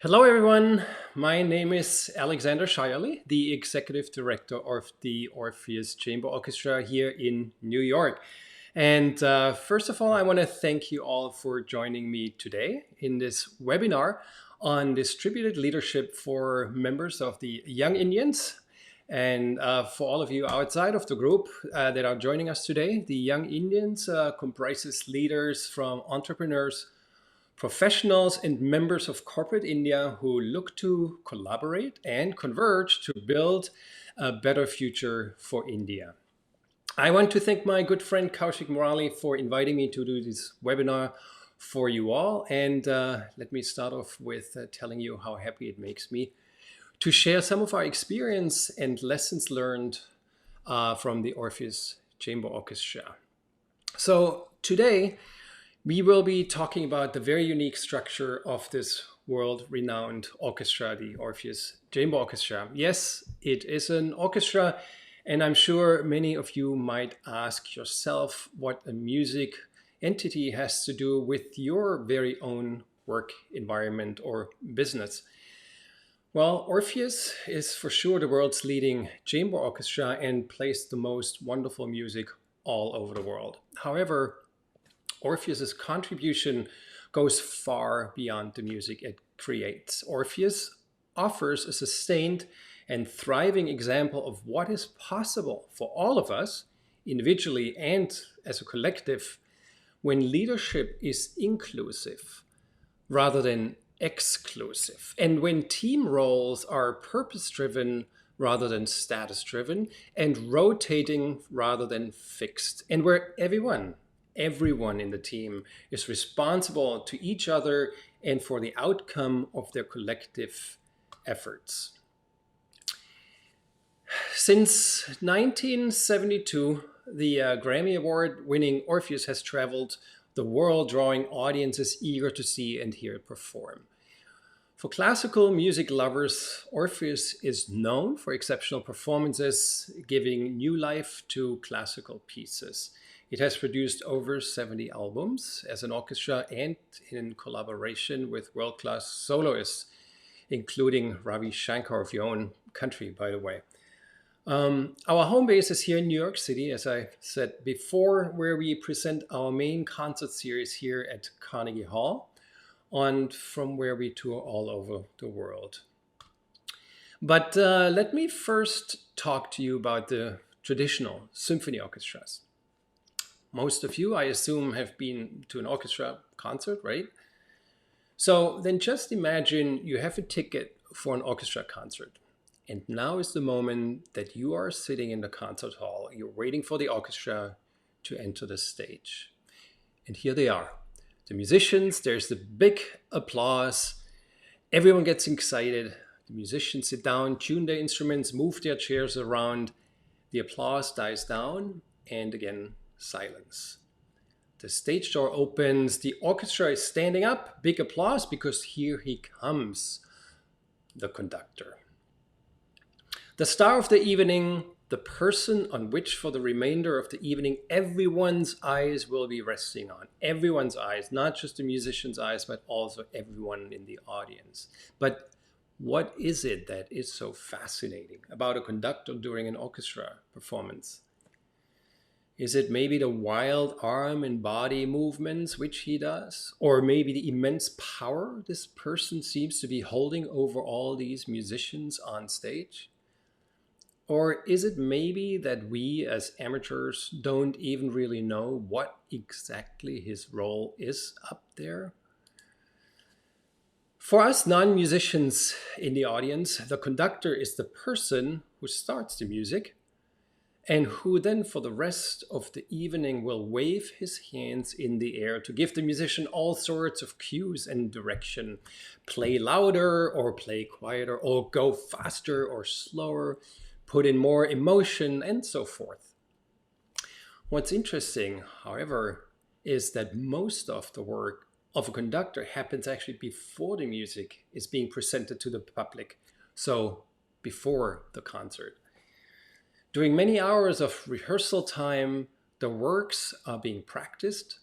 Hello, everyone. My name is Alexander Scheirle, the Executive Director of the Orpheus Chamber Orchestra here in New York. And first of all, I want to thank you all for joining me today in this webinar on distributed leadership for members of the Young Indians. And for all of you outside of the group that are joining us today, the Young Indians comprises leaders from entrepreneurs, professionals and members of corporate India who look to collaborate and converge to build a better future for India. I want to thank my good friend Kaushik Murali for inviting me to do this webinar for you all. And let me start off with telling you how happy it makes me to share some of our experience and lessons learned from the Orpheus Chamber Orchestra. So today, we will be talking about the very unique structure of this world-renowned orchestra, the Orpheus Chamber Orchestra. Yes, it is an orchestra, and I'm sure many of you might ask yourself what a music entity has to do with your very own work environment or business. Well, Orpheus is for sure the world's leading chamber orchestra and plays the most wonderful music all over the world. However, Orpheus's contribution goes far beyond the music it creates. Orpheus offers a sustained and thriving example of what is possible for all of us, individually and as a collective, when leadership is inclusive rather than exclusive, and when team roles are purpose-driven rather than status-driven, and rotating rather than fixed, and where everyone in the team is responsible to each other and for the outcome of their collective efforts. Since 1972, the Grammy Award winning Orpheus has traveled the world, drawing audiences eager to see and hear it perform. For classical music lovers, Orpheus is known for exceptional performances, giving new life to classical pieces. It has produced over 70 albums as an orchestra and in collaboration with world-class soloists, including Ravi Shankar of your own country, by the way. Our home base is here in New York City, as I said before, where we present our main concert series here at Carnegie Hall, and from where we tour all over the world. But let me first talk to you about the traditional symphony orchestras. Most of you, I assume, have been to an orchestra concert, right? So then just imagine you have a ticket for an orchestra concert. And now is the moment that you are sitting in the concert hall. You're waiting for the orchestra to enter the stage. And here they are. The musicians, there's the big applause. Everyone gets excited. The musicians sit down, tune their instruments, move their chairs around. The applause dies down, and again, silence. The stage door opens. The orchestra is standing up. Big applause, because here he comes, the conductor. The star of the evening, the person on which for the remainder of the evening everyone's eyes will be resting on. Everyone's eyes, not just the musician's eyes, but also everyone in the audience. But what is it that is so fascinating about a conductor during an orchestra performance? Is it maybe the wild arm and body movements which he does? Or maybe the immense power this person seems to be holding over all these musicians on stage? Or is it maybe that we as amateurs don't even really know what exactly his role is up there? For us non-musicians in the audience, the conductor is the person who starts the music and who then for the rest of the evening will wave his hands in the air to give the musician all sorts of cues and direction. Play louder or play quieter, or go faster or slower, put in more emotion, and so forth. What's interesting, however, is that most of the work of a conductor happens actually before the music is being presented to the public, so before the concert. During many hours of rehearsal time, the works are being practiced,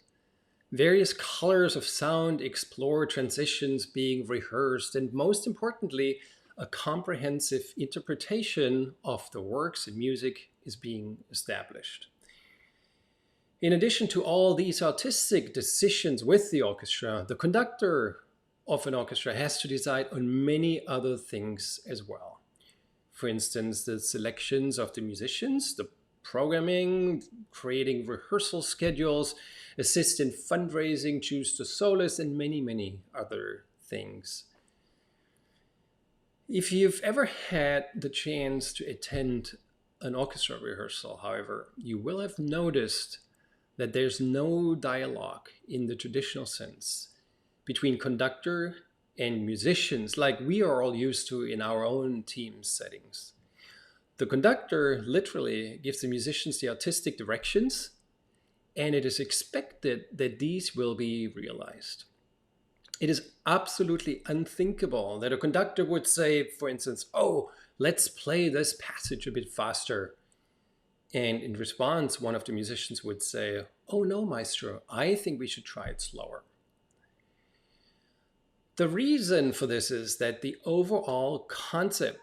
Various colors of sound explore transitions being rehearsed, and most importantly, a comprehensive interpretation of the works and music is being established. In addition to all these artistic decisions with the orchestra, the conductor of an orchestra has to decide on many other things as well. For instance, the selections of the musicians, the programming, creating rehearsal schedules, assist in fundraising, choose the soloist, and many, many other things. If you've ever had the chance to attend an orchestra rehearsal, however, you will have noticed that there's no dialogue in the traditional sense between conductor and musicians like we are all used to in our own team settings. The conductor literally gives the musicians the artistic directions, and it is expected that these will be realized. It is absolutely unthinkable that a conductor would say, for instance, "Oh, let's play this passage a bit faster." And in response, one of the musicians would say, "Oh no, maestro, I think we should try it slower." The reason for this is that the overall concept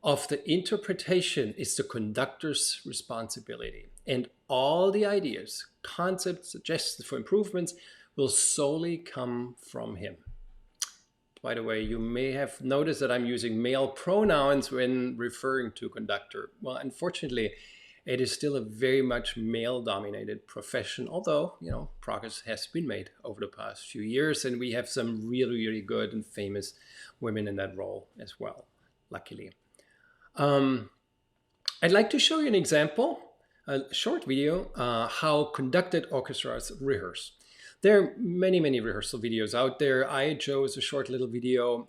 of the interpretation is the conductor's responsibility, and all the ideas, concepts, suggestions for improvements will solely come from him. By the way, you may have noticed that I'm using male pronouns when referring to conductor. Well, unfortunately, it is still a very much male-dominated profession, although, progress has been made over the past few years, and we have some really, really good and famous women in that role as well, luckily. I'd like to show you an example, a short video, how conducted orchestras rehearse. There are many, many rehearsal videos out there. I chose a short little video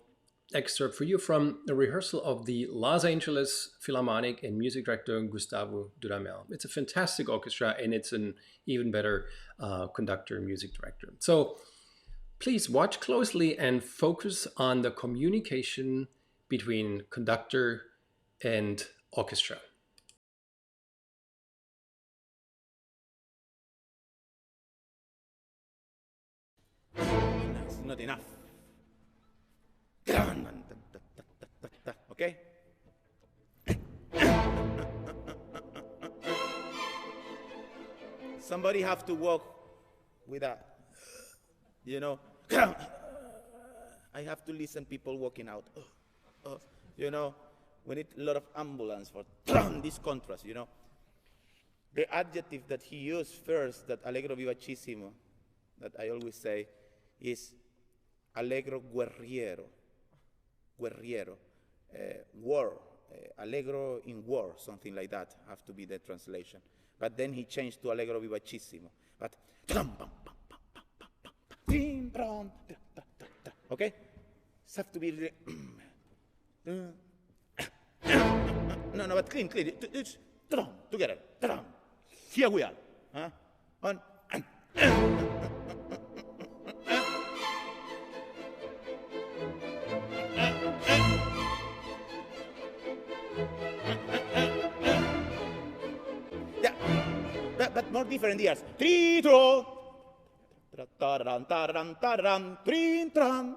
excerpt for you from a rehearsal of the Los Angeles Philharmonic and music director Gustavo Dudamel. It's a fantastic orchestra, and it's an even better conductor and music director. So please watch closely and focus on the communication between conductor and orchestra. It's not enough. Okay? Somebody have to walk with a, I have to listen people walking out. We need a lot of ambulance for this contrast, The adjective that he used first, that allegro vivacissimo, that I always say, is allegro guerriero. War, allegro in war, something like that, have to be the translation. But then he changed to allegro vivacissimo. But, okay? It have to be, no, but clean, it's, together, here we are, on, but more different years. Tritro. Taran taran taran trin tran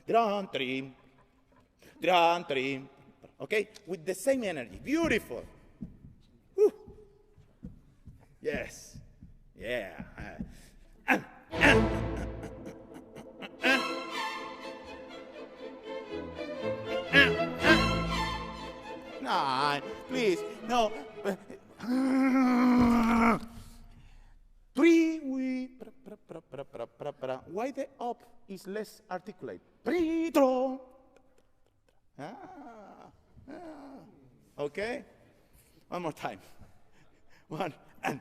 tran trin tran trin. Okay, with the same energy. Beautiful. Whew. Yes. Yeah. No, please, no. Why the up is less articulate? Okay? One more time. One and.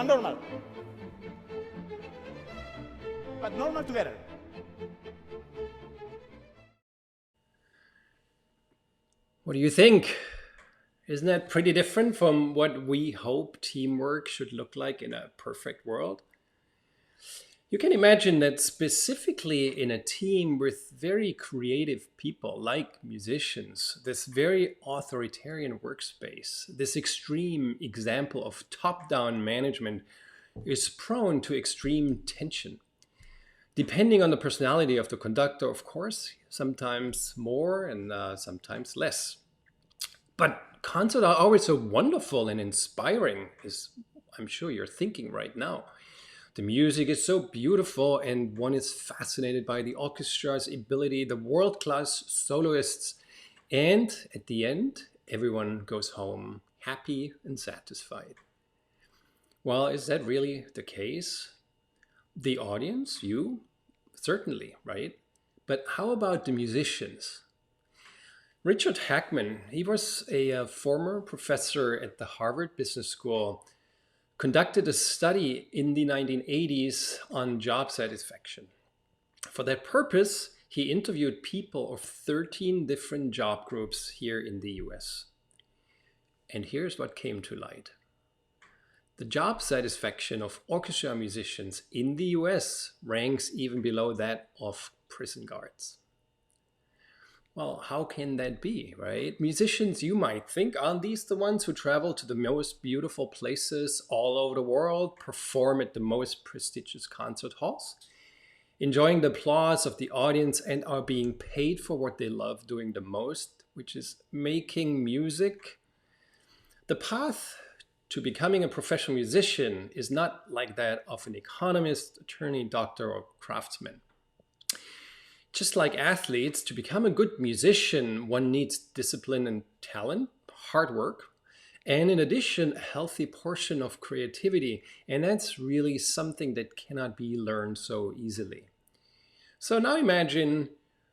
Normal. But normal together. What do you think? Isn't that pretty different from what we hope teamwork should look like in a perfect world? You can imagine that specifically in a team with very creative people like musicians, this very authoritarian workspace, this extreme example of top down management is prone to extreme tension. Depending on the personality of the conductor, of course, sometimes more and sometimes less. But concerts are always so wonderful and inspiring, as I'm sure you're thinking right now. The music is so beautiful, and one is fascinated by the orchestra's ability, the world class soloists, and at the end, everyone goes home happy and satisfied. Well, is that really the case? The audience, you? Certainly, right? But how about the musicians? Richard Hackman, he was a former professor at the Harvard Business School, conducted a study in the 1980s on job satisfaction. For that purpose, he interviewed people of 13 different job groups here in the US. And here's what came to light. The job satisfaction of orchestra musicians in the US ranks even below that of prison guards. Well, how can that be, right? Musicians, you might think, aren't these the ones who travel to the most beautiful places all over the world, perform at the most prestigious concert halls, enjoying the applause of the audience, and are being paid for what they love doing the most, which is making music? The path to becoming a professional musician is not like that of an economist, attorney, doctor, or craftsman. Just like athletes, to become a good musician, one needs discipline and talent, hard work, and in addition, a healthy portion of creativity. And that's really something that cannot be learned so easily. So now imagine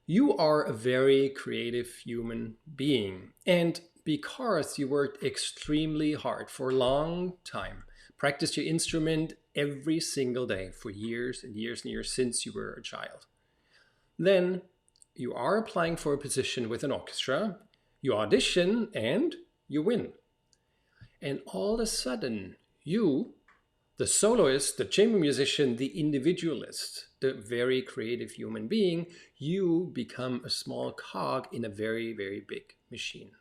you are a very creative human being. And because you worked extremely hard for a long time, practiced your instrument every single day for years and years and years since you were a child. Then you are applying for a position with an orchestra, you audition, and you win. And all of a sudden, you, the soloist, the chamber musician, the individualist, the very creative human being, you become a small cog in a very, very big machine.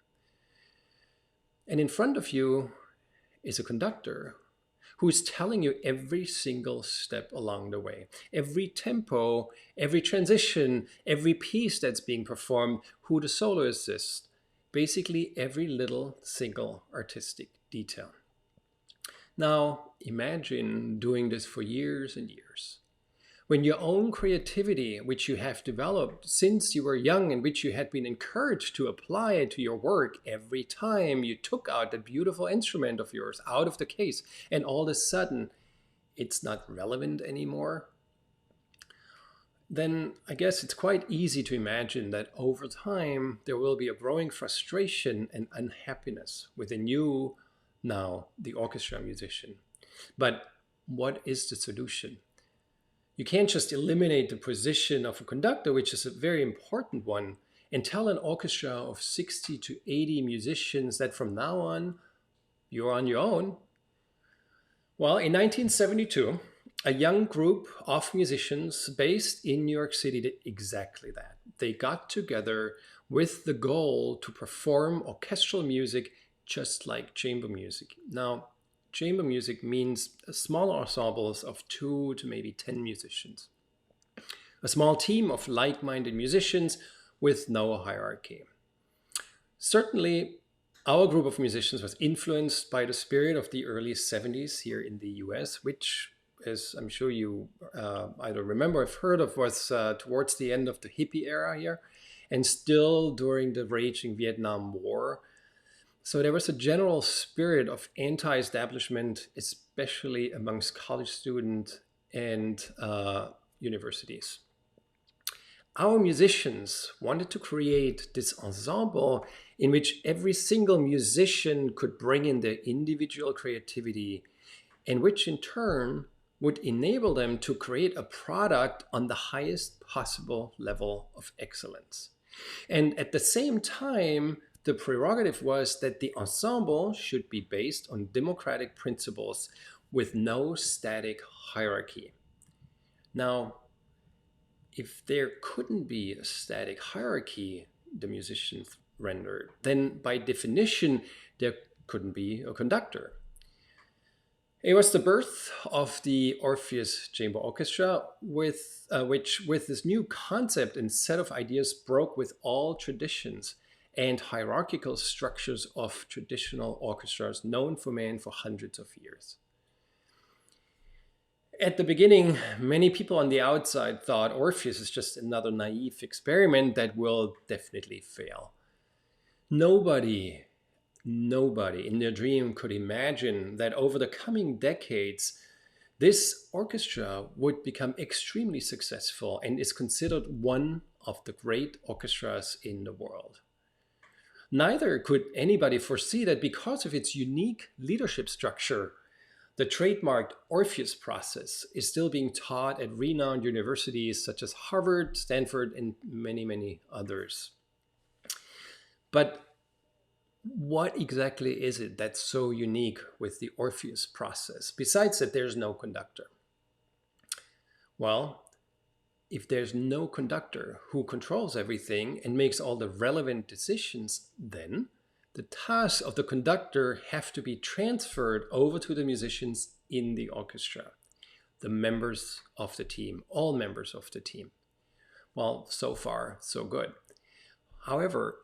And in front of you is a conductor who is telling you every single step along the way, every tempo, every transition, every piece that's being performed, who the soloist is, basically every little single artistic detail. Now, imagine doing this for years and years. When your own creativity, which you have developed since you were young and which you had been encouraged to apply to your work every time you took out that beautiful instrument of yours out of the case, and all of a sudden it's not relevant anymore, then I guess it's quite easy to imagine that over time there will be a growing frustration and unhappiness within you, now the orchestra musician. But what is the solution? You can't just eliminate the position of a conductor, which is a very important one, and tell an orchestra of 60 to 80 musicians that from now on, you're on your own. Well, in 1972, a young group of musicians based in New York City did exactly that. They got together with the goal to perform orchestral music just like chamber music. Now, chamber music means smaller ensembles of 2 to maybe 10 musicians. A small team of like-minded musicians with no hierarchy. Certainly, our group of musicians was influenced by the spirit of the early 70s here in the US, which, as I'm sure you either remember or have heard of, was towards the end of the hippie era here, and still during the raging Vietnam War. So there was a general spirit of anti-establishment, especially amongst college students and universities. Our musicians wanted to create this ensemble in which every single musician could bring in their individual creativity, and which in turn would enable them to create a product on the highest possible level of excellence. And at the same time, the prerogative was that the ensemble should be based on democratic principles with no static hierarchy. Now, if there couldn't be a static hierarchy the musicians rendered, then by definition there couldn't be a conductor. It was the birth of the Orpheus Chamber Orchestra, which with this new concept and set of ideas broke with all traditions and hierarchical structures of traditional orchestras known for man for hundreds of years. At the beginning, many people on the outside thought Orpheus is just another naive experiment that will definitely fail. Nobody in their dream could imagine that over the coming decades, this orchestra would become extremely successful and is considered one of the great orchestras in the world. Neither could anybody foresee that because of its unique leadership structure, the trademarked Orpheus process is still being taught at renowned universities such as Harvard, Stanford, and many, many others. But what exactly is it that's so unique with the Orpheus process, besides that there's no conductor? Well, if there's no conductor who controls everything and makes all the relevant decisions, then the tasks of the conductor have to be transferred over to the musicians in the orchestra, the members of the team, all members of the team. Well, so far, so good. However,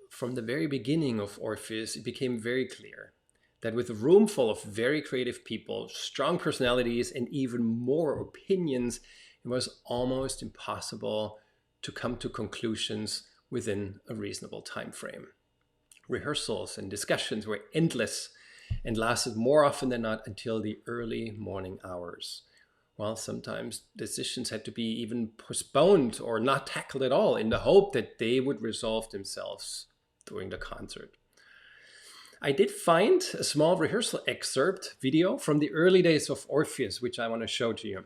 from the very beginning of Orpheus, it became very clear that with a room full of very creative people, strong personalities, and even more opinions, it was almost impossible to come to conclusions within a reasonable time frame. Rehearsals and discussions were endless and lasted more often than not until the early morning hours. While sometimes decisions had to be even postponed or not tackled at all in the hope that they would resolve themselves during the concert. I did find a small rehearsal excerpt video from the early days of Orpheus, which I want to show to you.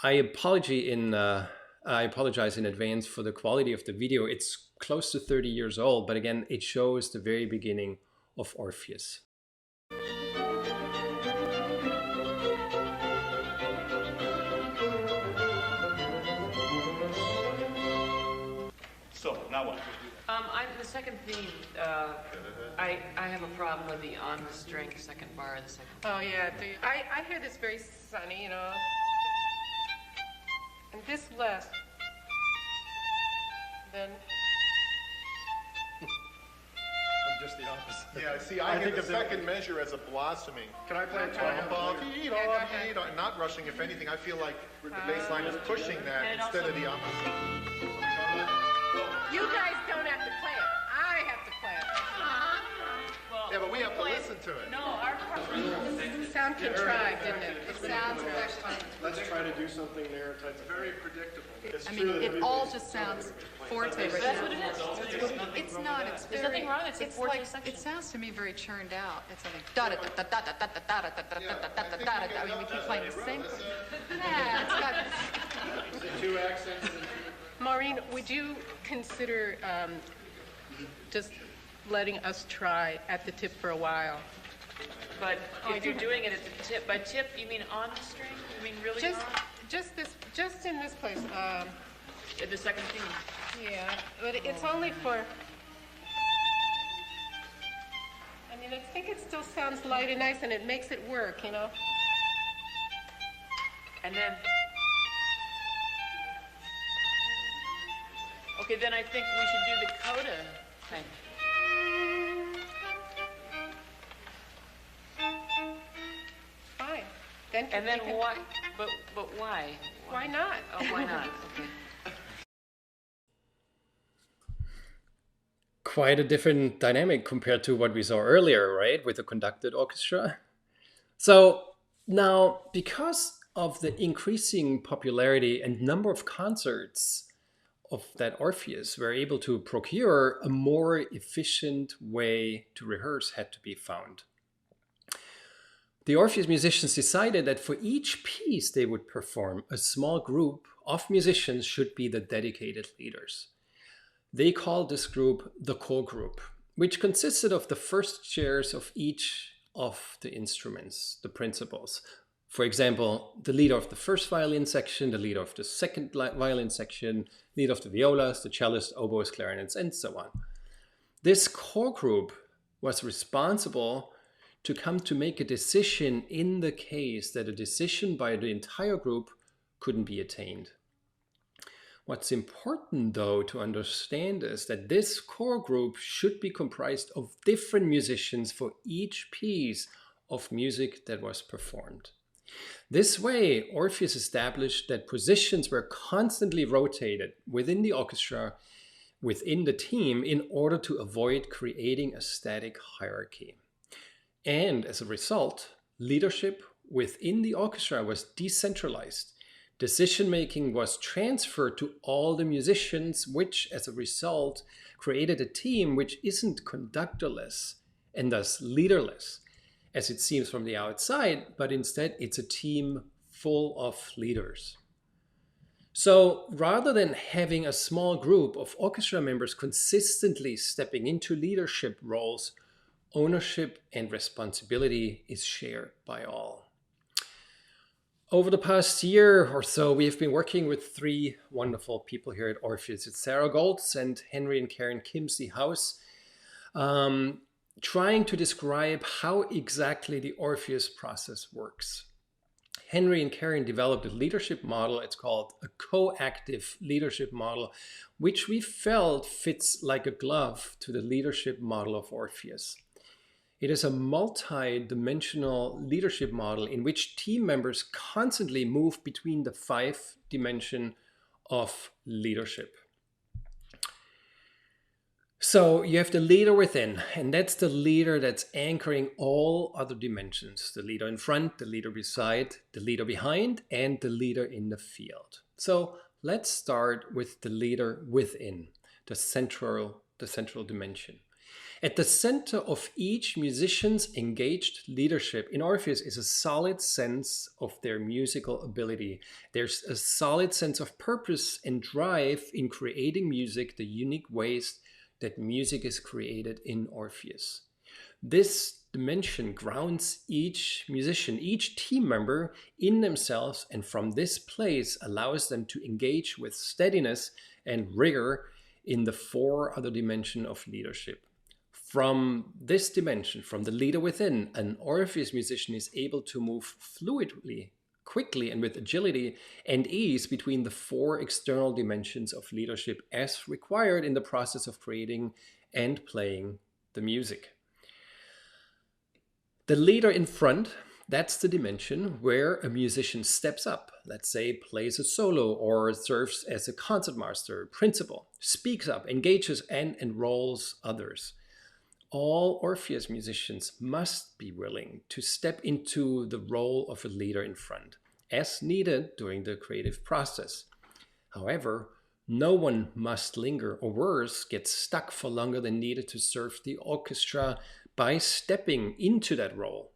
I apologize in advance for the quality of the video. It's close to 30 years old, but again, it shows the very beginning of Orpheus. So, now what? The second theme, I have a problem with the on the string second bar of the second. Oh yeah, I hear this very sunny, and this less than. I'm just the opposite. Yeah, see, I hear the second measure as a blossoming. Can I play it Not rushing. If anything, I feel like the bass line is pushing that instead of the opposite. You guys don't have to play it. I have to play it. Yeah, but we have to listen to it. No, our Sound contrived, didn't it? It sounds actually. Let's try to do something there. It's very predictable. It's I mean, it all just sounds forte. Right That's now. what it is. It's not. It's There's very. nothing wrong. It's a forte like section. it sounds to me very churned out. It's like da da da da da da da da da da da da da da. I mean, we keep playing the same thing. Yeah, it's got. two accents. Maureen, would you consider just letting us try at the tip for a while? But if you're doing it at the tip, by tip, you mean on the string? You mean really Just in this place. at the second theme? Yeah, but it's only for. I mean, I think it still sounds light and nice, and it makes it work, And then... Okay, then I think we should do the coda thing. Fine. Then And then we can- why? But why? Why not? Oh, why not? Okay. Quite a different dynamic compared to what we saw earlier, right, with the conducted orchestra. So now, because of the increasing popularity and number of concerts of that Orpheus, we're able to procure a more efficient way to rehearse had to be found. The Orpheus musicians decided that for each piece they would perform, a small group of musicians should be the dedicated leaders. They called this group the core group, which consisted of the first chairs of each of the instruments, the principals. For example, the leader of the first violin section, the leader of the second violin section, leader of the violas, the cellist, oboes, clarinets, and so on. This core group was responsible to come to make a decision in the case that a decision by the entire group couldn't be attained. What's important, though, to understand is that this core group should be comprised of different musicians for each piece of music that was performed. This way, Orpheus established that positions were constantly rotated within the orchestra, within the team, in order to avoid creating a static hierarchy. And as a result, leadership within the orchestra was decentralized. Decision-making was transferred to all the musicians, which, as a result, created a team which isn't conductorless and thus leaderless, as it seems from the outside, but instead it's a team full of leaders. So rather than having a small group of orchestra members consistently stepping into leadership roles, ownership and responsibility is shared by all. Over the past year or so, we have been working with three wonderful people here at Orpheus. It's Sarah Goltz and Henry and Karen Kimsey House, trying to describe how exactly the Orpheus process works. Henry and Karen developed a leadership model. It's called a co-active leadership model, which we felt fits like a glove to the leadership model of Orpheus. It is a multi-dimensional leadership model in which team members constantly move between the 5 dimensions of leadership. So you have the leader within, and that's the leader that's anchoring all other dimensions. The leader in front, the leader beside, the leader behind, and the leader in the field. So let's start with the leader within, the central dimension. At the center of each musician's engaged leadership in Orpheus is a solid sense of their musical ability. There's a solid sense of purpose and drive in creating music the unique ways that music is created in Orpheus. This dimension grounds each musician, each team member in themselves, and from this place allows them to engage with steadiness and rigor in the 4 other dimensions of leadership. From this dimension, from the leader within, an Orpheus musician is able to move fluidly, quickly, and with agility and ease between the 4 external dimensions of leadership as required in the process of creating and playing the music. The leader in front, that's the dimension where a musician steps up, let's say plays a solo or serves as a concertmaster, principal, speaks up, engages and enrolls others. All Orpheus musicians must be willing to step into the role of a leader in front, as needed during the creative process. However, no one must linger, or worse, get stuck for longer than needed to serve the orchestra by stepping into that role.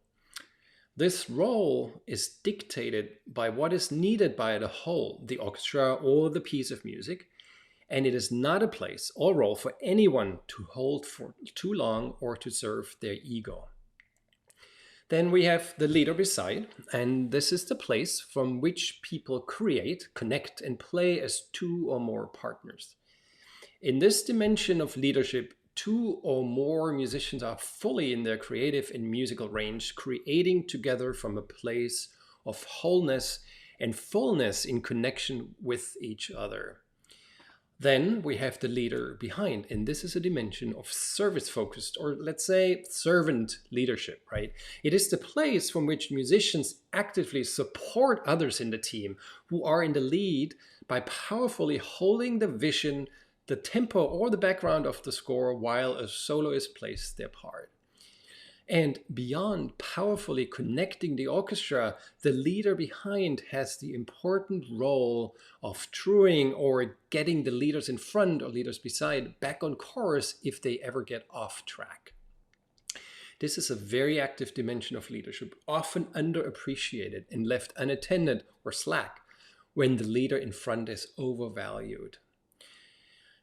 This role is dictated by what is needed by the whole, the orchestra or the piece of music, and it is not a place or role for anyone to hold for too long or to serve their ego. Then we have the leader beside, and this is the place from which people create, connect, and play as 2 or more partners. In this dimension of leadership, 2 or more musicians are fully in their creative and musical range, creating together from a place of wholeness and fullness in connection with each other. Then we have the leader behind, and this is a dimension of service-focused, or let's say servant leadership, right? It is the place from which musicians actively support others in the team who are in the lead by powerfully holding the vision, the tempo, or the background of the score while a soloist plays their part. And beyond powerfully connecting the orchestra, the leader behind has the important role of truing or getting the leaders in front or leaders beside back on course if they ever get off track. This is a very active dimension of leadership, often underappreciated and left unattended or slack when the leader in front is overvalued.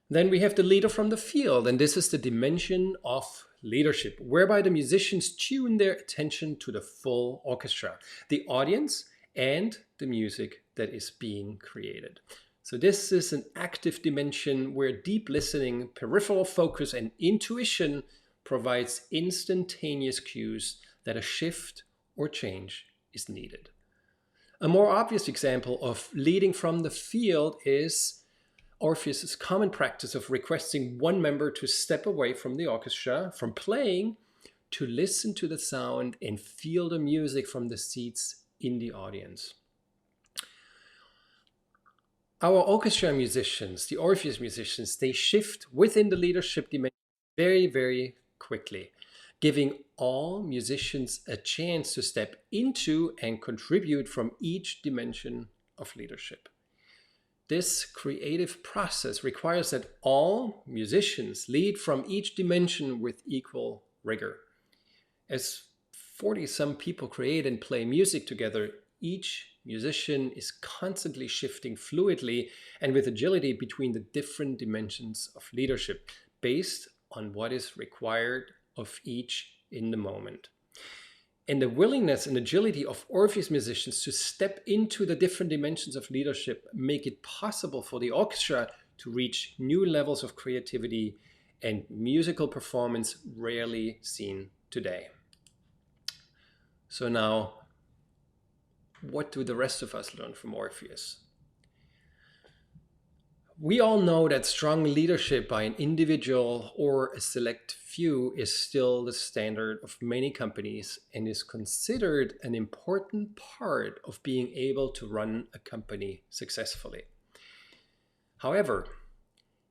Then we have the leader from the field, and this is the dimension of leadership, whereby the musicians tune their attention to the full orchestra, the audience, and the music that is being created. So this is an active dimension where deep listening, peripheral focus, and intuition provides instantaneous cues that a shift or change is needed. A more obvious example of leading from the field is Orpheus' common practice of requesting one member to step away from the orchestra, from playing, to listen to the sound and feel the music from the seats in the audience. Our orchestra musicians, the Orpheus musicians, they shift within the leadership dimension very, very quickly, giving all musicians a chance to step into and contribute from each dimension of leadership. This creative process requires that all musicians lead from each dimension with equal rigor. As 40-some people create and play music together, each musician is constantly shifting fluidly and with agility between the different dimensions of leadership based on what is required of each in the moment. And the willingness and agility of Orpheus musicians to step into the different dimensions of leadership make it possible for the orchestra to reach new levels of creativity and musical performance rarely seen today. So now, what do the rest of us learn from Orpheus? We all know that strong leadership by an individual or a select few is still the standard of many companies and is considered an important part of being able to run a company successfully. However,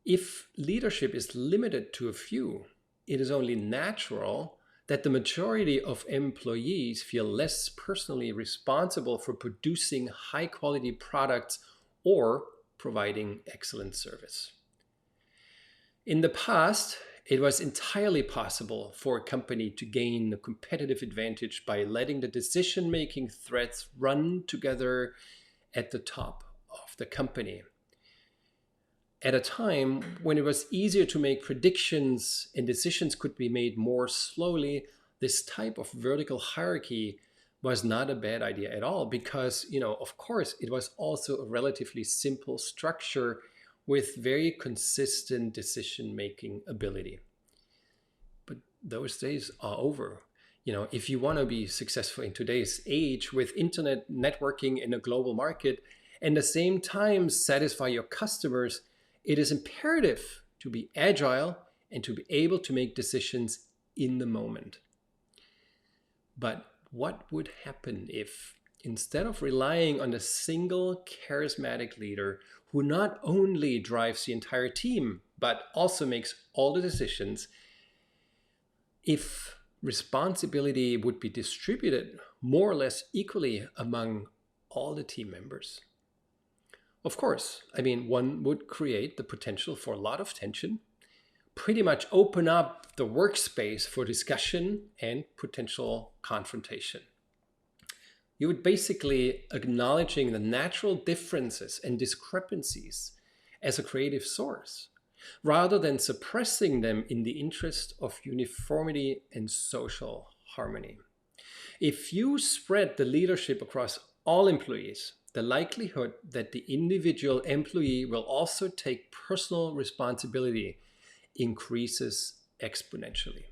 if leadership is limited to a few, it is only natural that the majority of employees feel less personally responsible for producing high-quality products or providing excellent service. In the past, it was entirely possible for a company to gain a competitive advantage by letting the decision-making threads run together at the top of the company. At a time when it was easier to make predictions and decisions could be made more slowly, this type of vertical hierarchy was not a bad idea at all because, of course, it was also a relatively simple structure with very consistent decision-making ability. But those days are over. If you want to be successful in today's age with internet networking in a global market and at the same time satisfy your customers, it is imperative to be agile and to be able to make decisions in the moment. But what would happen if, instead of relying on a single charismatic leader who not only drives the entire team, but also makes all the decisions, if responsibility would be distributed more or less equally among all the team members? Of course, one would create the potential for a lot of tension, pretty much open up the workspace for discussion and potential confrontation. You would basically acknowledging the natural differences and discrepancies as a creative source, rather than suppressing them in the interest of uniformity and social harmony. If you spread the leadership across all employees, the likelihood that the individual employee will also take personal responsibility increases exponentially.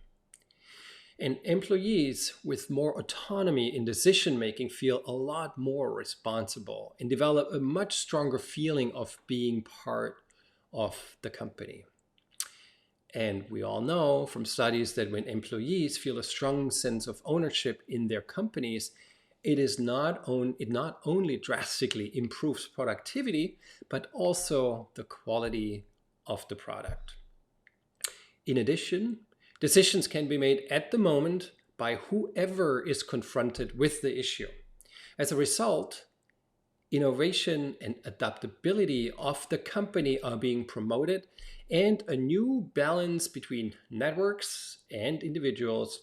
And employees with more autonomy in decision-making feel a lot more responsible and develop a much stronger feeling of being part of the company. And we all know from studies that when employees feel a strong sense of ownership in their companies, it not only drastically improves productivity, but also the quality of the product. In addition, decisions can be made at the moment by whoever is confronted with the issue. As a result, innovation and adaptability of the company are being promoted, and a new balance between networks and individuals,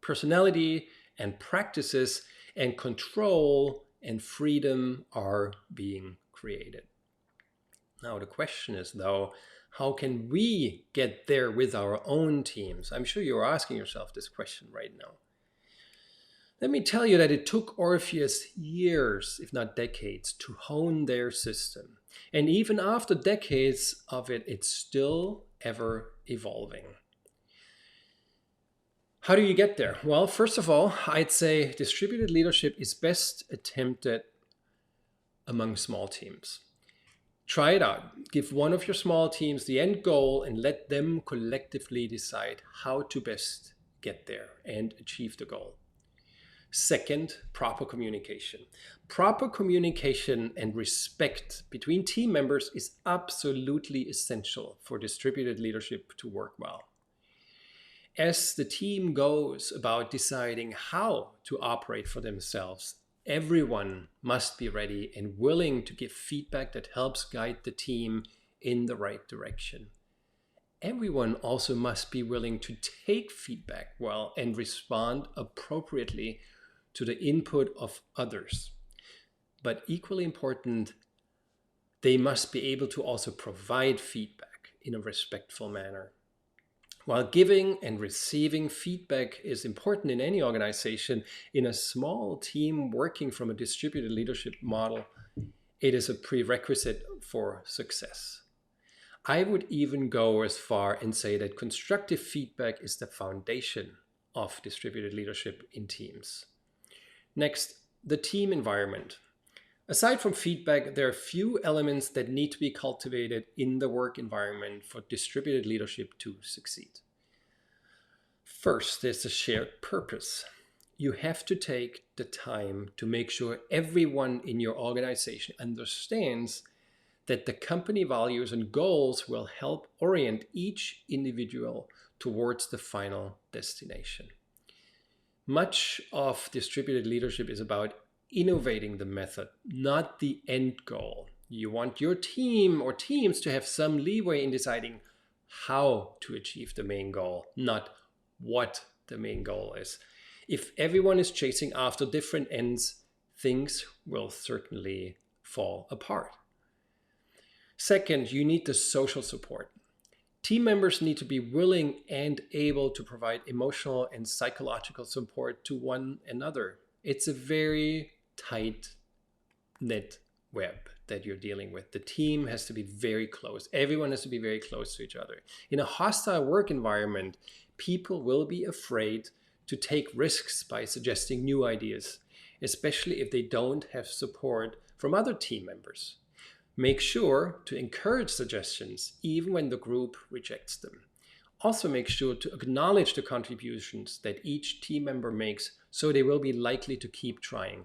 personality and practices, and control and freedom are being created. Now the question is, though, How can we get there with our own teams? I'm sure you're asking yourself this question right now. Let me tell you that it took Orpheus years, if not decades, to hone their system. And even after decades of it, it's still ever evolving. How do you get there? Well, first of all, I'd say distributed leadership is best attempted among small teams. Try it out. Give one of your small teams the end goal and let them collectively decide how to best get there and achieve the goal. Second, proper communication. Proper communication and respect between team members is absolutely essential for distributed leadership to work well. As the team goes about deciding how to operate for themselves, everyone must be ready and willing to give feedback that helps guide the team in the right direction. Everyone also must be willing to take feedback well and respond appropriately to the input of others. But equally important, they must be able to also provide feedback in a respectful manner. While giving and receiving feedback is important in any organization, in a small team working from a distributed leadership model, it is a prerequisite for success. I would even go as far and say that constructive feedback is the foundation of distributed leadership in teams. Next, the team environment. Aside from feedback, there are few elements that need to be cultivated in the work environment for distributed leadership to succeed. First, there's a shared purpose. You have to take the time to make sure everyone in your organization understands that the company values and goals will help orient each individual towards the final destination. Much of distributed leadership is about innovating the method, not the end goal. You want your team or teams to have some leeway in deciding how to achieve the main goal, not what the main goal is. If everyone is chasing after different ends, things will certainly fall apart. Second, you need the social support. Team members need to be willing and able to provide emotional and psychological support to one another. It's a very tight knit web that you're dealing with. The team has to be very close. Everyone has to be very close to each other. In a hostile work environment, people will be afraid to take risks by suggesting new ideas, especially if they don't have support from other team members. Make sure to encourage suggestions even when the group rejects them. Also make sure to acknowledge the contributions that each team member makes so they will be likely to keep trying.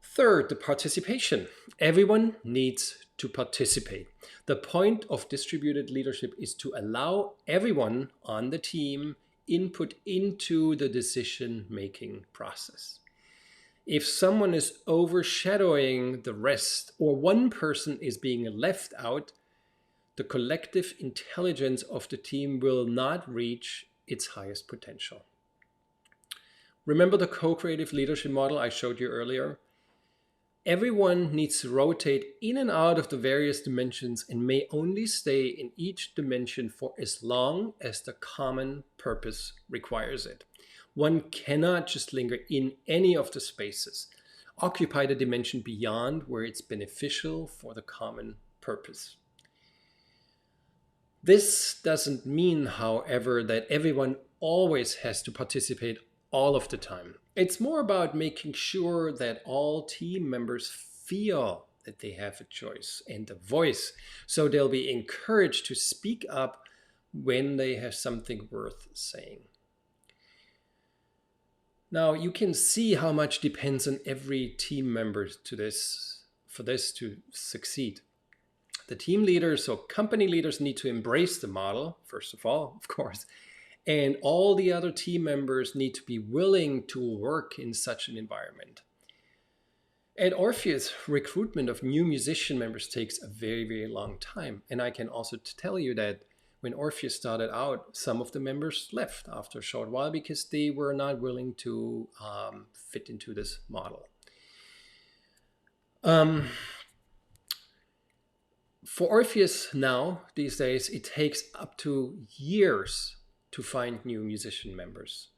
Third, the participation. Everyone needs to participate. The point of distributed leadership is to allow everyone on the team input into the decision-making process. If someone is overshadowing the rest or one person is being left out, the collective intelligence of the team will not reach its highest potential. Remember the co-creative leadership model I showed you earlier? Everyone needs to rotate in and out of the various dimensions and may only stay in each dimension for as long as the common purpose requires it. One cannot just linger in any of the spaces. Occupy the dimension beyond where it's beneficial for the common purpose. This doesn't mean, however, that everyone always has to participate all of the time. It's more about making sure that all team members feel that they have a choice and a voice, so they'll be encouraged to speak up when they have something worth saying. Now, you can see how much depends on every team member for this to succeed. The team leaders or company leaders need to embrace the model, first of all, of course, and all the other team members need to be willing to work in such an environment. At Orpheus, recruitment of new musician members takes a very, very long time. And I can also tell you that when Orpheus started out, some of the members left after a short while because they were not willing to fit into this model. For Orpheus now, these days, it takes up to years to find new musician members.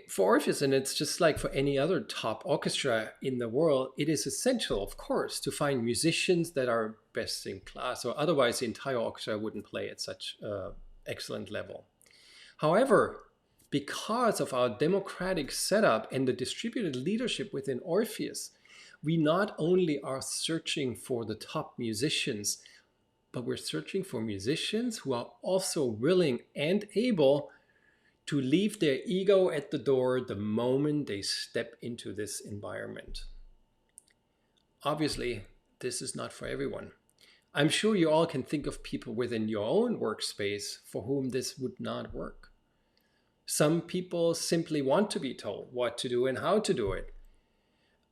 For Orpheus, and it's just like for any other top orchestra in the world, it is essential, of course, to find musicians that are best in class, or otherwise the entire orchestra wouldn't play at such excellent level. However, because of our democratic setup and the distributed leadership within Orpheus, we not only are searching for the top musicians, but we're searching for musicians who are also willing and able to leave their ego at the door the moment they step into this environment. Obviously, this is not for everyone. I'm sure you all can think of people within your own workspace for whom this would not work. Some people simply want to be told what to do and how to do it,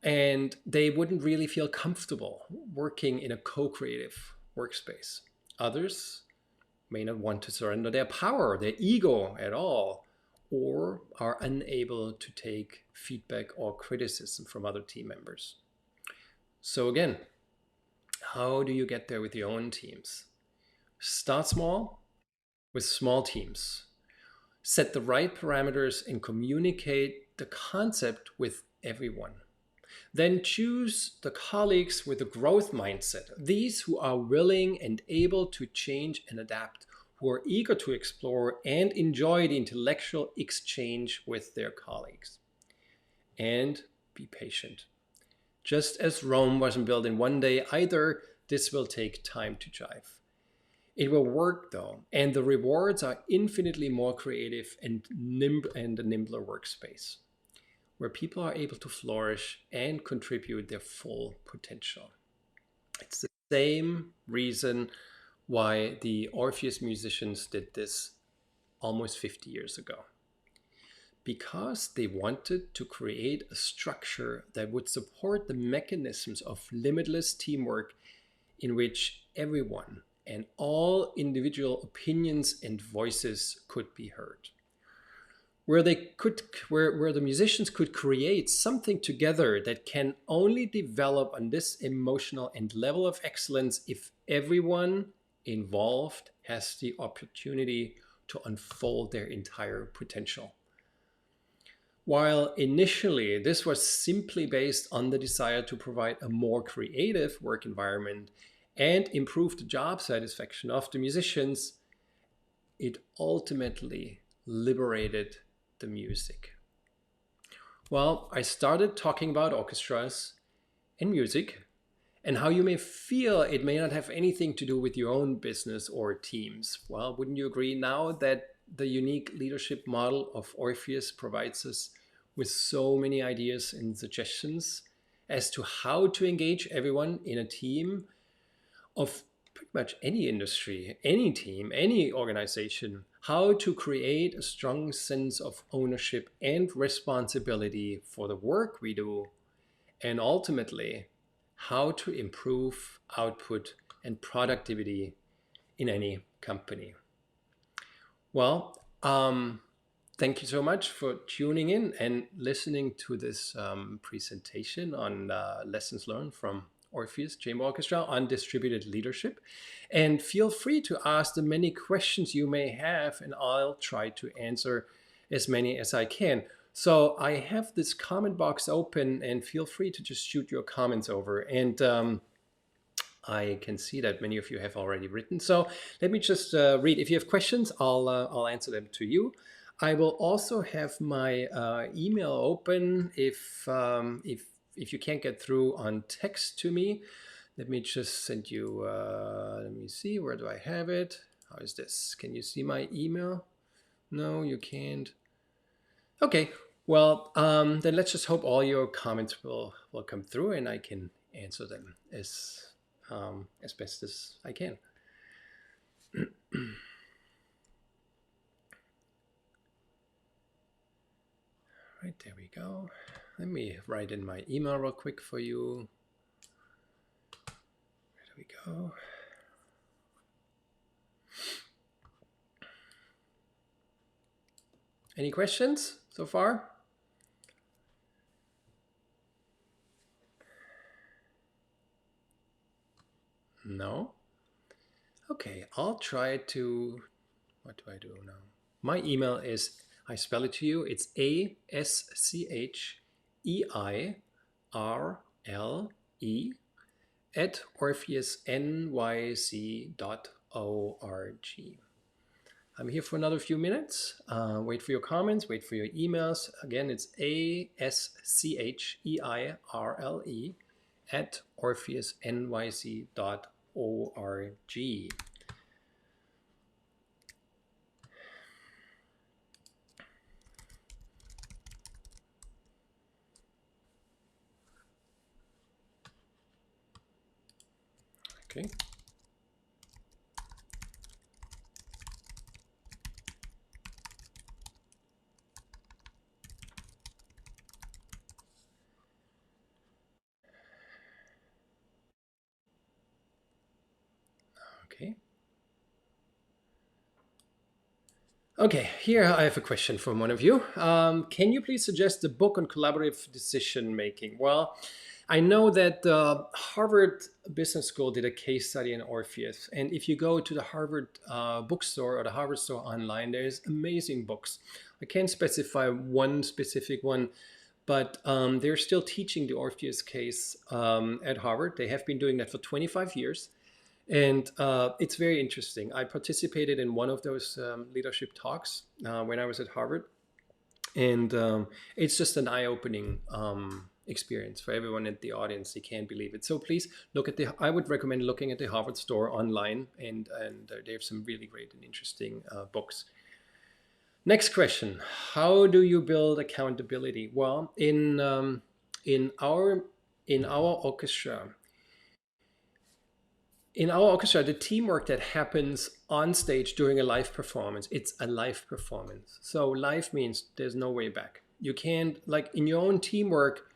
and they wouldn't really feel comfortable working in a co-creative workspace. Others may not want to surrender their power, their ego at all, or are unable to take feedback or criticism from other team members. So again, how do you get there with your own teams? Start small with small teams. Set the right parameters and communicate the concept with everyone. Then choose the colleagues with a growth mindset, these who are willing and able to change and adapt, who are eager to explore and enjoy the intellectual exchange with their colleagues. And be patient. Just as Rome wasn't built in one day either, this will take time to jive. It will work though, and the rewards are infinitely more creative and a nimbler workspace, where people are able to flourish and contribute their full potential. It's the same reason why the Orpheus musicians did this almost 50 years ago. Because they wanted to create a structure that would support the mechanisms of limitless teamwork in which everyone and all individual opinions and voices could be heard. Where the musicians could create something together that can only develop on this emotional and level of excellence if everyone involved has the opportunity to unfold their entire potential. While initially this was simply based on the desire to provide a more creative work environment and improve the job satisfaction of the musicians, it ultimately liberated the music. Well, I started talking about orchestras and music and how you may feel it may not have anything to do with your own business or teams. Well, wouldn't you agree now that the unique leadership model of Orpheus provides us with so many ideas and suggestions as to how to engage everyone in a team of pretty much any industry, any team, any organization, how to create a strong sense of ownership and responsibility for the work we do, and ultimately, how to improve output and productivity in any company. Well, thank you so much for tuning in and listening to this presentation on lessons learned from Orpheus Chamber Orchestra on distributed leadership. And feel free to ask the many questions you may have, and I'll try to answer as many as I can. So I have this comment box open, and feel free to just shoot your comments over. And I can see that many of you have already written. So let me just read. If you have questions, I'll answer them to you. I will also have my email open if you can't get through on text to me. Let me just send you, let me see, where do I have it? How is this? Can you see my email? No, you can't. Okay, well, then let's just hope all your comments will come through and I can answer them as best as I can. Right, there we go. Let me write in my email real quick for you. Where do we go? Any questions so far? No? Okay, I'll try to, what do I do now? My email is, I spell it to you, it's ASCHEIRLE at orpheusnyc.org. I'm here for another few minutes. Wait for your comments, wait for your emails. Again, it's ASCHEIRLE at orpheusnyc.org. Okay. Okay. Okay, here I have a question from one of you. Can you please suggest a book on collaborative decision making? Well, I know that Harvard Business School did a case study in Orpheus. And if you go to the Harvard bookstore or the Harvard store online, there's amazing books. I can't specify one specific one, but they're still teaching the Orpheus case at Harvard. They have been doing that for 25 years. And it's very interesting. I participated in one of those leadership talks when I was at Harvard. And it's just an eye-opening experience for everyone in the audience. They can't believe it. So please look at I would recommend looking at the Harvard store online. And they have some really great and interesting books. Next question. How do you build accountability? Well, in our orchestra, the teamwork that happens on stage during a live performance, it's a live performance. So live means there's no way back. You can't, like in your own teamwork,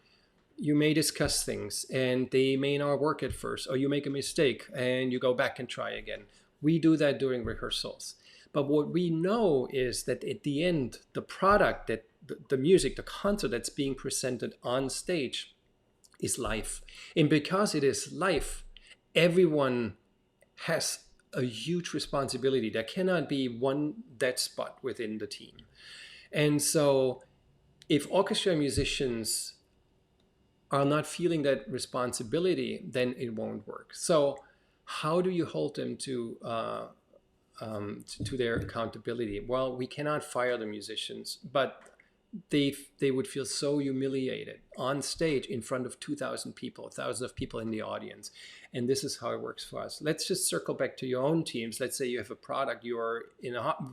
you may discuss things and they may not work at first, or you make a mistake and you go back and try again. We do that during rehearsals. But what we know is that at the end, the product, that the music, the concert that's being presented on stage is live. And because it is live, everyone has a huge responsibility. There cannot be one dead spot within the team. And so if orchestra musicians are not feeling that responsibility, then it won't work. So how do you hold them to their accountability? Well, we cannot fire the musicians, but they would feel so humiliated on stage in front of 2,000 people, thousands of people in the audience. And this is how it works for us. Let's just circle back to your own teams. Let's say you have a product, you are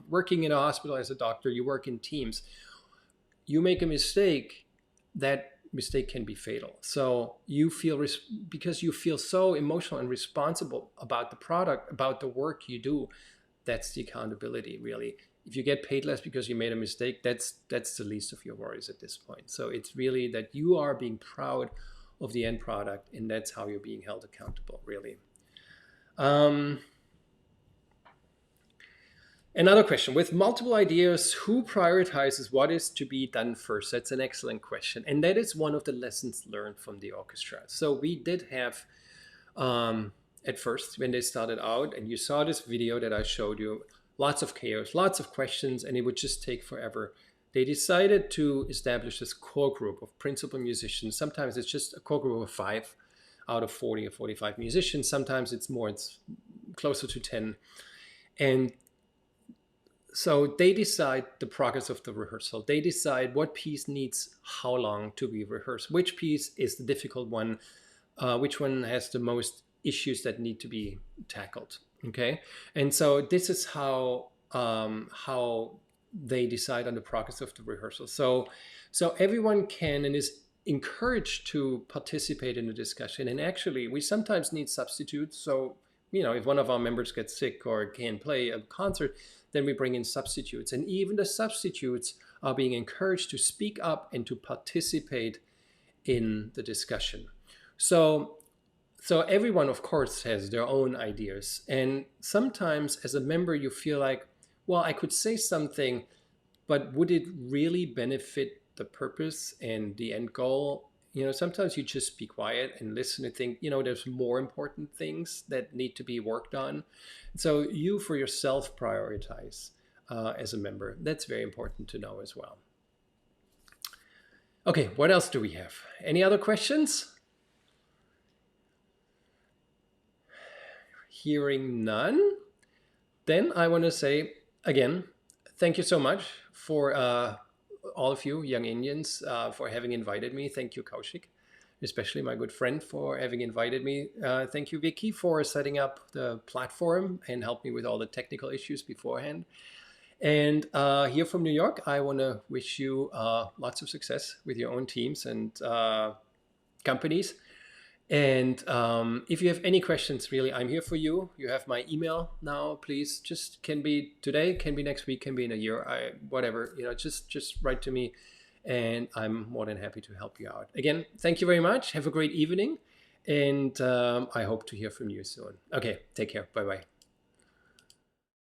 working in a hospital as a doctor, you work in teams. You make a mistake, that mistake can be fatal. So you feel, because you feel so emotional and responsible about the product, about the work you do, that's the accountability, really. If you get paid less because you made a mistake, that's the least of your worries at this point. So it's really that you are being proud of the end product, and that's how you're being held accountable, really. Another question, with multiple ideas, who prioritizes what is to be done first? That's an excellent question. And that is one of the lessons learned from the orchestra. So we did have, at first, when they started out, and you saw this video that I showed you, lots of chaos, lots of questions, and it would just take forever. They decided to establish this core group of principal musicians. Sometimes it's just a core group of 5 out of 40 or 45 musicians. Sometimes it's more, it's closer to 10. And so they decide the progress of the rehearsal. They decide what piece needs how long to be rehearsed, which piece is the difficult one, which one has the most issues that need to be tackled. Okay, and so this is how they decide on the progress of the rehearsal. So everyone can and is encouraged to participate in the discussion. And actually, we sometimes need substitutes. So if one of our members gets sick or can't play a concert, then we bring in substitutes. And even the substitutes are being encouraged to speak up and to participate in the discussion. So everyone, of course, has their own ideas. And sometimes as a member, you feel like, well, I could say something, but would it really benefit the purpose and the end goal? You know, sometimes you just be quiet and listen and think, you know, there's more important things that need to be worked on. So you for yourself prioritize as a member. That's very important to know as well. Okay, what else do we have? Any other questions? Hearing none, then I want to say again, thank you so much for all of you young Indians for having invited me. Thank you, Kaushik, especially my good friend, for having invited me. Thank you, Vicky, for setting up the platform and help me with all the technical issues beforehand. And here from New York, I want to wish you lots of success with your own teams and companies. And if you have any questions, really, I'm here for you. You have my email now. Please, just can be today, can be next week, can be in a year, whatever. You know, just write to me, and I'm more than happy to help you out. Again, thank you very much. Have a great evening, and I hope to hear from you soon. Okay, take care. Bye bye.